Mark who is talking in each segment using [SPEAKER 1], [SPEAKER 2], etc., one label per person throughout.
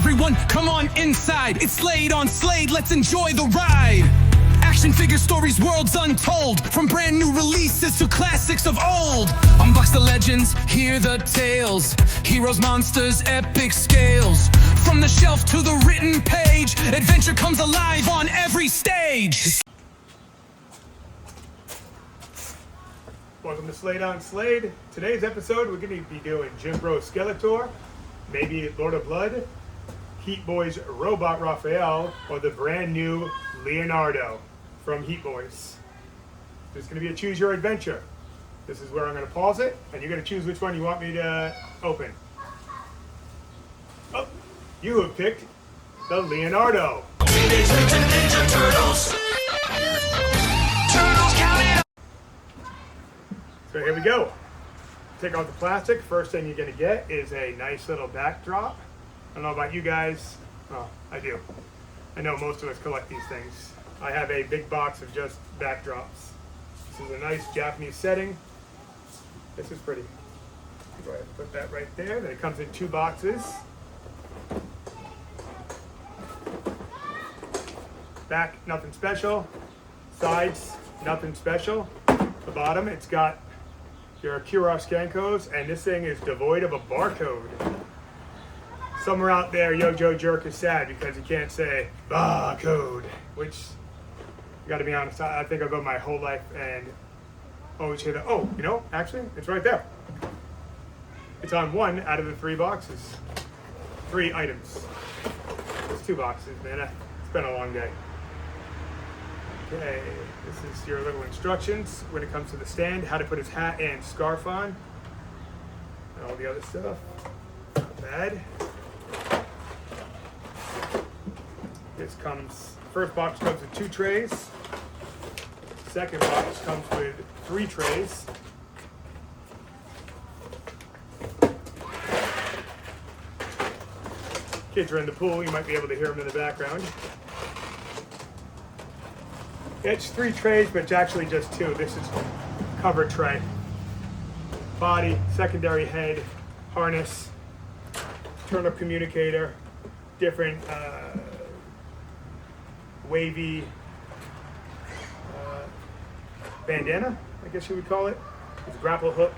[SPEAKER 1] everyone, come on inside. It's Slade on Slade, let's enjoy the ride. Action figure stories, worlds untold, from brand new releases to classics of old. Unbox the legends, hear the tales, heroes, monsters, epic scales. From the shelf to the written page, adventure comes alive on every stage.
[SPEAKER 2] Welcome to Slade on Slade. Today's episode, we're going to be doing Jim Bro Skeletor, maybe Lord of Blood, Heat Boys Robot Raphael, or the brand new Leonardo from Heat Boys. There's going to be a choose your adventure. This is where I'm going to pause it, and you're going to choose which one you want me to open. Oh, you have picked the Leonardo.
[SPEAKER 3] Teenage Mutant Ninja Turtles. Turtles count.
[SPEAKER 2] So here we go. Take off the plastic. First thing you're going to get is a nice little backdrop. I don't know about you guys. Oh, I do. I know most of us collect these things. I have a big box of just backdrops. This is a nice Japanese setting. This is pretty. Go ahead and put that right there. Then it comes in 2 boxes. Back, nothing special. Sides, nothing special. The bottom, it's got your QR scan codes, and this thing is devoid of a barcode. Somewhere out there, Yo Joe Jerk is sad because he can't say barcode, which, I gotta be honest, I think I'll go my whole life and always hear that. Oh, you know, actually, it's right there. It's on 1 out of the 3 boxes. 3 items. It's 2 boxes, man. It's been a long day. Okay, this is your little instructions when it comes to the stand, how to put his hat and scarf on, and all the other stuff. Not bad. This comes, first box comes with 2 trays. Second box comes with 3 trays. Kids are in the pool, you might be able to hear them in the background. It's 3 trays, but it's actually just 2. This is cover tray. Body, secondary head, harness, turn-up communicator, different wavy bandana, I guess you would call it. It's grapple hook.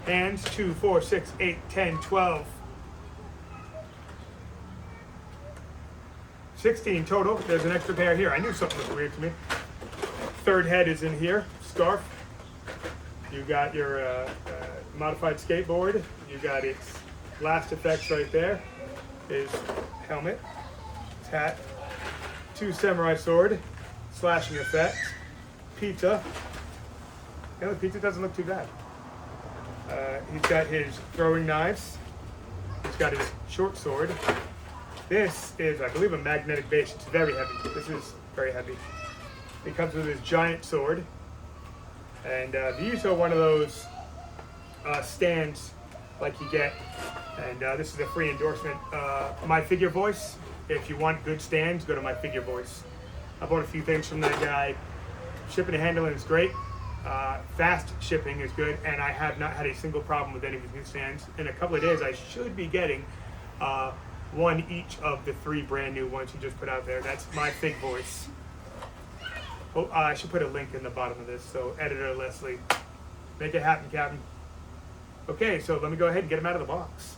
[SPEAKER 2] Hands, 2, 4, 6, 8, 10, 12. 16 total. There's an extra pair here. I knew something was weird to me. Third head is in here. Scarf. You got your modified skateboard. You got its last effects right there. His helmet. His hat. 2 samurai sword. Slashing effect. Pizza. Yeah, the pizza doesn't look too bad. He's got his throwing knives. He's got his short sword. This is, I believe, a magnetic base. It's very heavy. This is very heavy. It comes with his giant sword. And these are one of those stands like you get. And this is a free endorsement. My Figure Voice. If you want good stands, go to My Figure Voice. I bought a few things from that guy. Shipping and handling is great. Fast shipping is good. And I have not had a single problem with any of his new stands. In a couple of days, I should be getting 1 each of the 3 brand new ones he just put out there. That's My Fig Voice. Oh, I should put a link in the bottom of this. So, editor Leslie, make it happen, Captain. Okay, so let me go ahead and get him out of the box.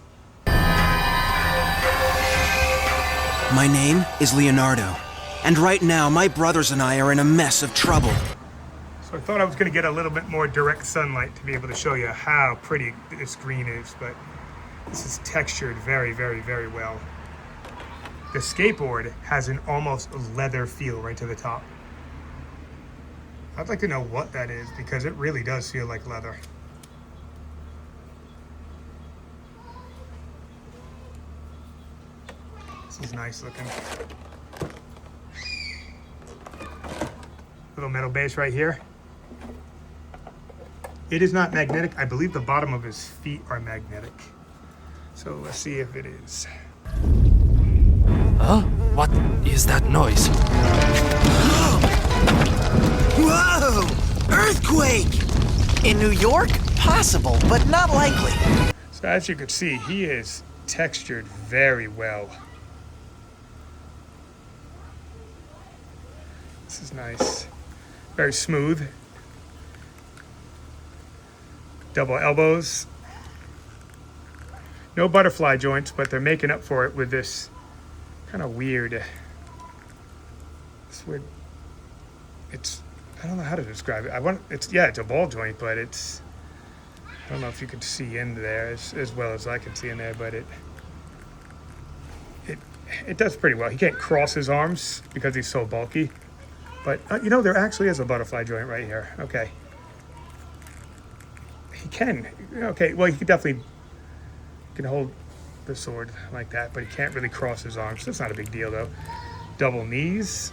[SPEAKER 4] My name is Leonardo, and right now my brothers and I are in a mess of trouble.
[SPEAKER 2] So I thought I was going to get a little bit more direct sunlight to be able to show you how pretty this green is, but this is textured very, very, very well. The skateboard has an almost leather feel right to the top. I'd like to know what that is because it really does feel like leather. This is nice looking. Little metal base right here. It is not magnetic. I believe the bottom of his feet are magnetic. So let's see if it is.
[SPEAKER 3] Huh? What is that noise?
[SPEAKER 4] Whoa! Earthquake! In New York? Possible, but not likely.
[SPEAKER 2] So as you can see, he is textured very well. This is nice. Very smooth. Double elbows. No butterfly joints, but they're making up for it with this kind of weird. It's weird. I don't know how to describe it. It's a ball joint, but it's. I don't know if you can see in there as well as I can see in there, but it does pretty well. He can't cross his arms because he's so bulky. But, there actually is a butterfly joint right here. Okay. He can. Okay, well, he can hold the sword like that, but he can't really cross his arms. That's not a big deal, though. Double knees.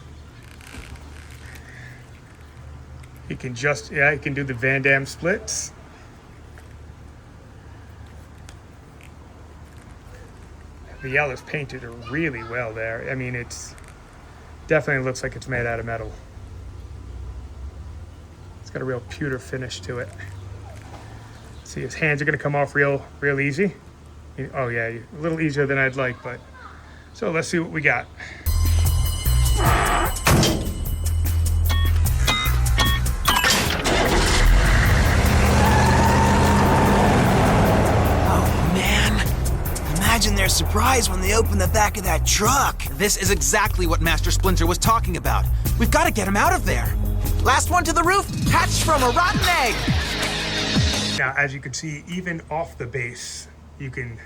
[SPEAKER 2] He can he can do the Van Damme splits. The yellow's painted really well there. I mean, it's definitely looks like it's made out of metal. It's got a real pewter finish to it. See, his hands are gonna come off real easy. Oh yeah, a little easier than I'd like, but. So let's see what we got.
[SPEAKER 4] Imagine their surprise when they open the back of that truck. This is exactly what Master Splinter was talking about. We've got to get him out of there. Last one to the roof, hatched from a rotten egg.
[SPEAKER 2] Now, as you can see, even off the base, you can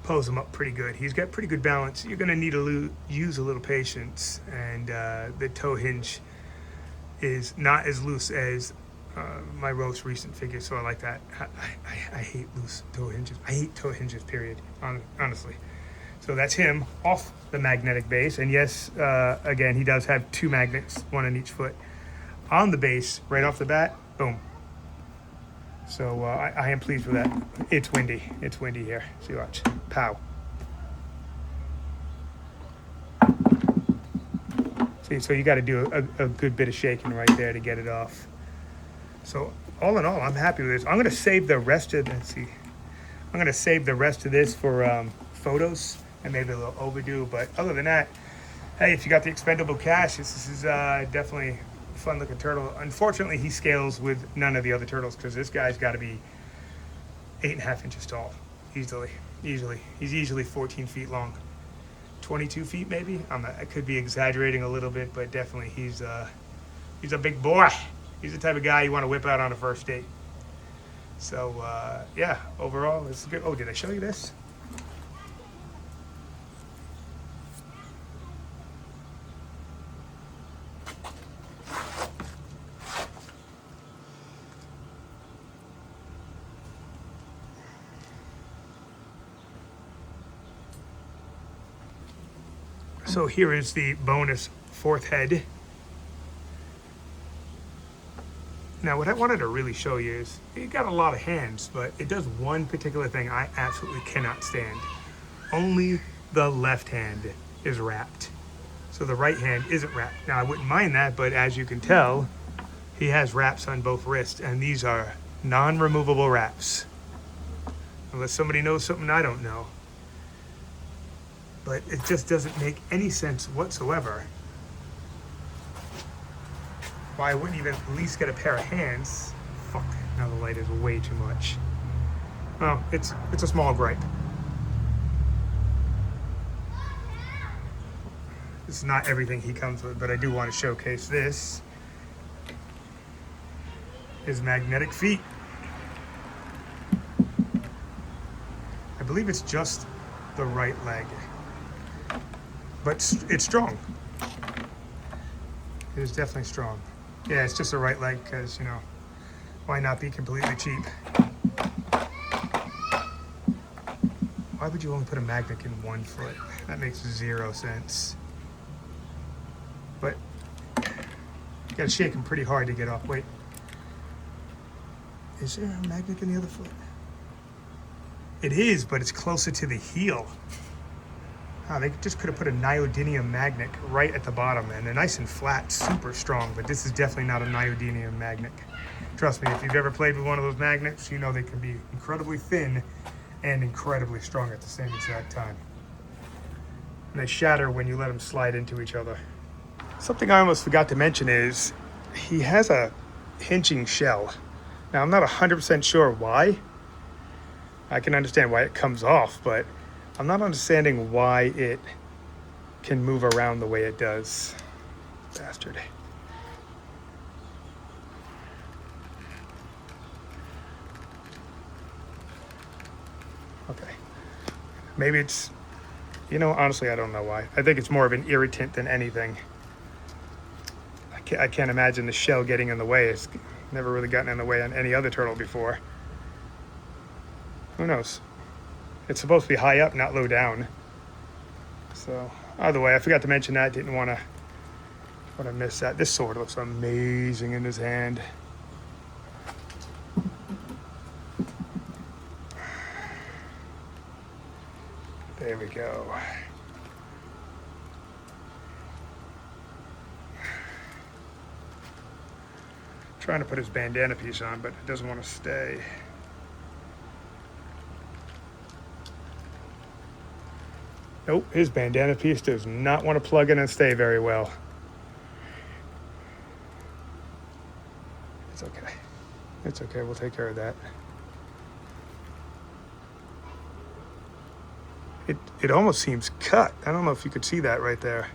[SPEAKER 2] pose him up pretty good. He's got pretty good balance. You're gonna need to use a little patience, and the toe hinge is not as loose as my most recent figure, so I like that. I hate loose toe hinges. I hate toe hinges, period, honestly. So that's him off the magnetic base. And yes, again, he does have 2 magnets, 1 on each foot. On the base, right off the bat, boom. So I am pleased with that. It's windy. It's windy here. See, watch. Pow. See, so you got to do a good bit of shaking right there to get it off. So all in all, I'm happy with this. I'm gonna save the rest of this for photos and maybe a little overdue. But other than that, hey, if you got the expendable cash, this is definitely a fun looking turtle. Unfortunately, he scales with none of the other turtles because this guy's got to be 8.5 inches tall, easily. He's easily 14 feet long, 22 feet maybe. I could be exaggerating a little bit, but definitely he's a big boy. He's the type of guy you want to whip out on a first date. So, yeah, overall, this is good. Oh, did I show you this? So here is the bonus 4th head. Now, what I wanted to really show you is it got a lot of hands, but it does one particular thing I absolutely cannot stand. Only the left hand is wrapped. So the right hand isn't wrapped. Now, I wouldn't mind that, but as you can tell, he has wraps on both wrists, and these are non-removable wraps. Unless somebody knows something I don't know. But it just doesn't make any sense whatsoever why I wouldn't even at least get a pair of hands. Fuck, now the light is way too much. Well, it's a small gripe. This is not everything he comes with, but I do want to showcase this. His magnetic feet. I believe it's just the right leg, but it's strong. It is definitely strong. Yeah, it's just the right leg because, you know, why not be completely cheap? Why would you only put a magnet in one foot? That makes 0 sense. But you gotta shake him pretty hard to get off. Wait, is there a magnet in the other foot? It is, but it's closer to the heel. Oh, they just could have put a neodymium magnet right at the bottom, and they're nice and flat, super strong, but this is definitely not a neodymium magnet. Trust me, if you've ever played with one of those magnets, you know they can be incredibly thin and incredibly strong at the same exact time. And they shatter when you let them slide into each other. Something I almost forgot to mention is he has a hinging shell. Now, I'm not 100% sure why. I can understand why it comes off, but I'm not understanding why it can move around the way it does. Bastard. Okay. Maybe it's, you know, honestly, I don't know why. I think it's more of an irritant than anything. I can't imagine the shell getting in the way. It's never really gotten in the way on any other turtle before. Who knows? It's supposed to be high up, not low down. So, either way, I forgot to mention that. Didn't want to miss that. This sword looks amazing in his hand. There we go. Trying to put his bandana piece on, but it doesn't want to stay. Nope, his bandana piece does not want to plug in and stay very well. It's okay. It's okay, we'll take care of that. It almost seems cut. I don't know if you could see that right there.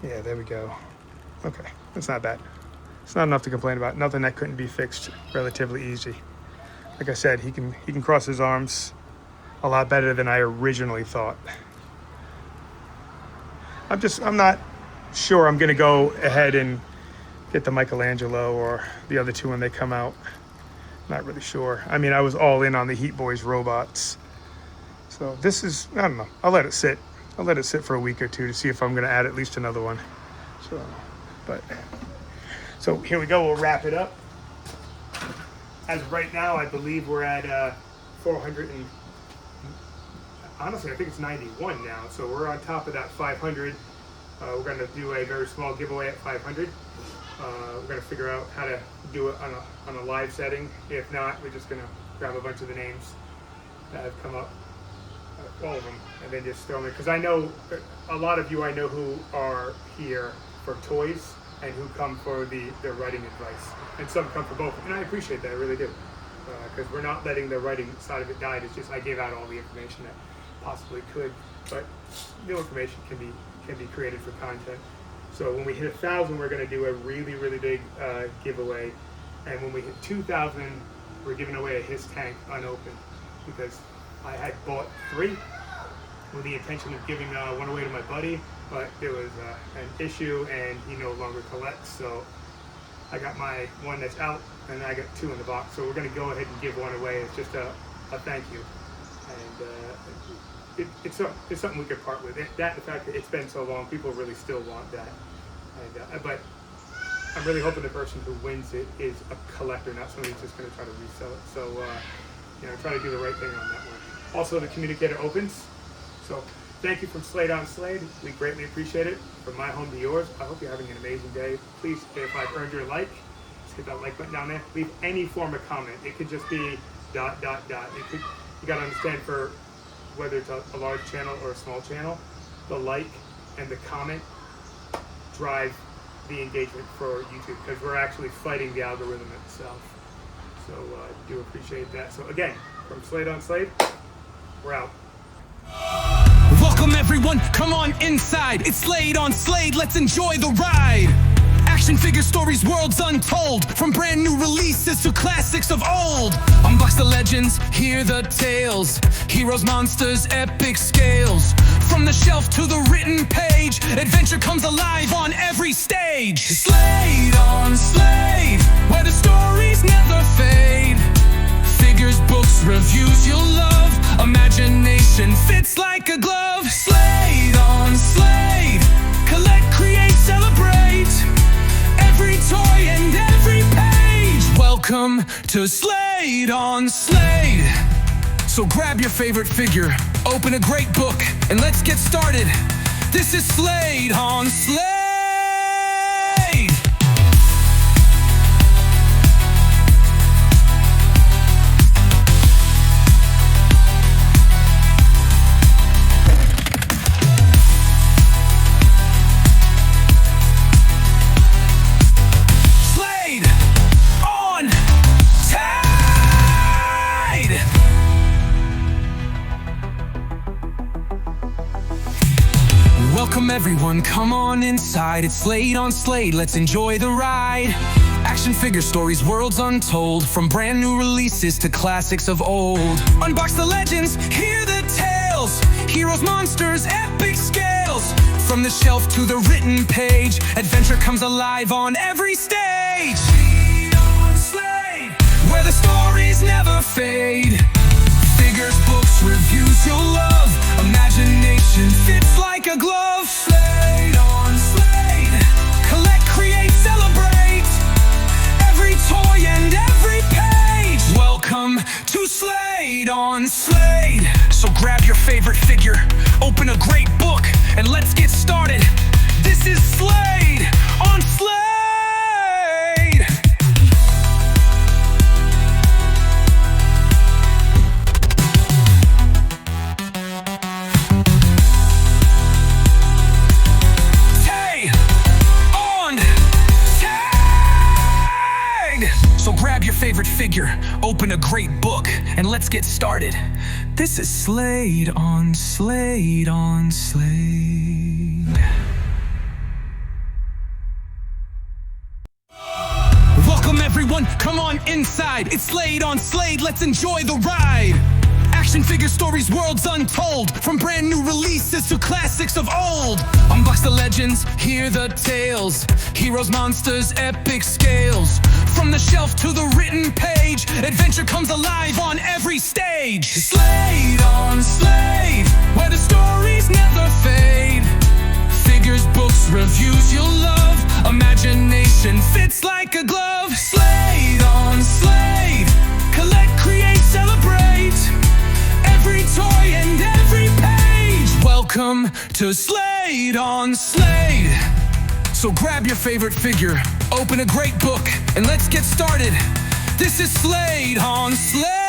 [SPEAKER 2] Yeah, there we go. Okay, that's not bad. It's not enough to complain about. Nothing that couldn't be fixed relatively easy. Like I said, he can cross his arms a lot better than I originally thought. I'm not sure I'm gonna go ahead and get the Michelangelo or the other two when they come out. Not really sure. I mean, I was all in on the Heat Boys robots. So this is, I don't know, I'll let it sit. I'll let it sit for a week or two to see if I'm gonna add at least another one. So here we go, we'll wrap it up. As of right now, I believe we're at 400 and, honestly, I think it's 91 now. So we're on top of that 500. We're gonna do a very small giveaway at 500. We're gonna figure out how to do it on a live setting. If not, we're just gonna grab a bunch of the names that have come up, all of them, and then just throw them in. Because I know a lot of you I know who are here for toys and who come for the writing advice. And some come for both. And I appreciate that, I really do. Because we're not letting the writing side of it die. It's just I gave out all the information that possibly could. But new information can be created for content. So when we hit 1,000, we're going to do a really, really big giveaway. And when we hit 2,000, we're giving away a His tank unopened. Because I had bought 3 with the intention of giving one away to my buddy. But there was an issue and he no longer collects. So I got my one that's out and I got 2 in the box. So we're going to go ahead and give one away. It's just a thank you. And it's something we could part with. That, the fact that it's been so long, people really still want that. And, but I'm really hoping the person who wins it is a collector, not somebody who's just going to try to resell it. So, try to do the right thing on that one. Also, the communicator opens. So thank you from Slade on Slade. We greatly appreciate it. From my home to yours, I hope you're having an amazing day. Please, if I've earned your like, just hit that like button down there. Leave any form of comment. It could just be ... You got to understand, for whether it's a large channel or a small channel, the like and the comment drive the engagement for YouTube, because we're actually fighting the algorithm itself. So I do appreciate that. So again, from Slade on Slade, we're out.
[SPEAKER 1] Welcome everyone, come on inside. It's Slade on Slade, let's enjoy the ride. Action figure stories, worlds untold. From brand new releases to classics of old. Unbox the legends, hear the tales. Heroes, monsters, epic scales. From the shelf to the written page, adventure comes alive on every stage. Slade on Slade, where the stories never fade. Figures, books, reviews you'll love. Imagination fits like a glove. Slade on Slade, collect, create, celebrate. Every toy and every page. Welcome to Slade on Slade. So grab your favorite figure, open a great book, and let's get started. This is Slade on Slade. Welcome everyone, come on inside. It's Slade on Slade, let's enjoy the ride. Action figure stories, worlds untold. From brand new releases to classics of old. Unbox the legends, hear the tales. Heroes, monsters, epic scales. From the shelf to the written page, adventure comes alive on every stage. Slade on Slade, where the stories never fade. Figures, books, reviews you'll love. Imagination fits like a glove. Slade on Slade, collect, create, celebrate. Every toy and every page. Welcome to Slade on Slade. So grab your favorite figure, open a great book, and let's get started. This is Slade on Slade. So grab your favorite figure, open a great book, and let's get started. This is Slade on Slade on Slade. Welcome everyone, come on inside. It's Slade on Slade, let's enjoy the ride. Action figure stories, worlds untold. From brand new releases to classics of old. Unbox the legends, hear the tales. Heroes, monsters, epic scales. From the shelf to the written page, adventure comes alive on every stage. Slade on Slade, where the stories never fade. Figures, books, reviews you'll love. Imagination fits like a glove. Slade on Slade, collect, create, celebrate. Every toy and every page. Welcome to Slade on Slade. So grab your favorite figure, open a great book, and let's get started. This is Slade on Slade.